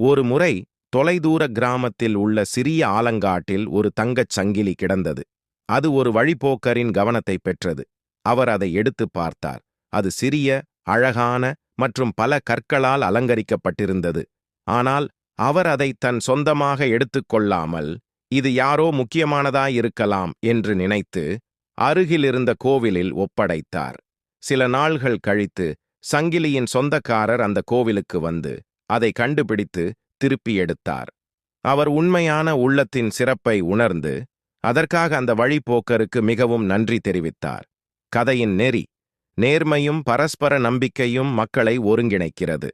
ஒரு முறை தொலைதூர கிராமத்தில் உள்ள சிறிய ஆலங்காட்டில் ஒரு தங்கச் சங்கிலி கிடந்தது. அது ஒரு வழிப்போக்கரின் கவனத்தை பெற்றது. அவர் அதை எடுத்துப் பார்த்தார். அது சிறிய, அழகான மற்றும் பல கற்களால் அலங்கரிக்கப்பட்டிருந்தது. ஆனால் அவர் அதை தன் சொந்தமாக எடுத்துக்கொள்ளாமல், இது யாரோ முக்கியமானதாயிருக்கலாம் என்று நினைத்து அருகிலிருந்த கோவிலில் ஒப்படைத்தார். சில நாள்கள் கழித்து சங்கிலியின் சொந்தக்காரர் அந்த கோவிலுக்கு வந்து அதை கண்டுபிடித்து திருப்பி எடுத்தார். அவர் உண்மையான உள்ளத்தின் சிறப்பை உணர்ந்து அதற்காக அந்த வழிப்போக்கருக்கு மிகவும் நன்றி தெரிவித்தார். கதையின் நெறி: நேர்மையும் பரஸ்பர நம்பிக்கையும் மக்களை ஒருங்கிணைக்கிறது.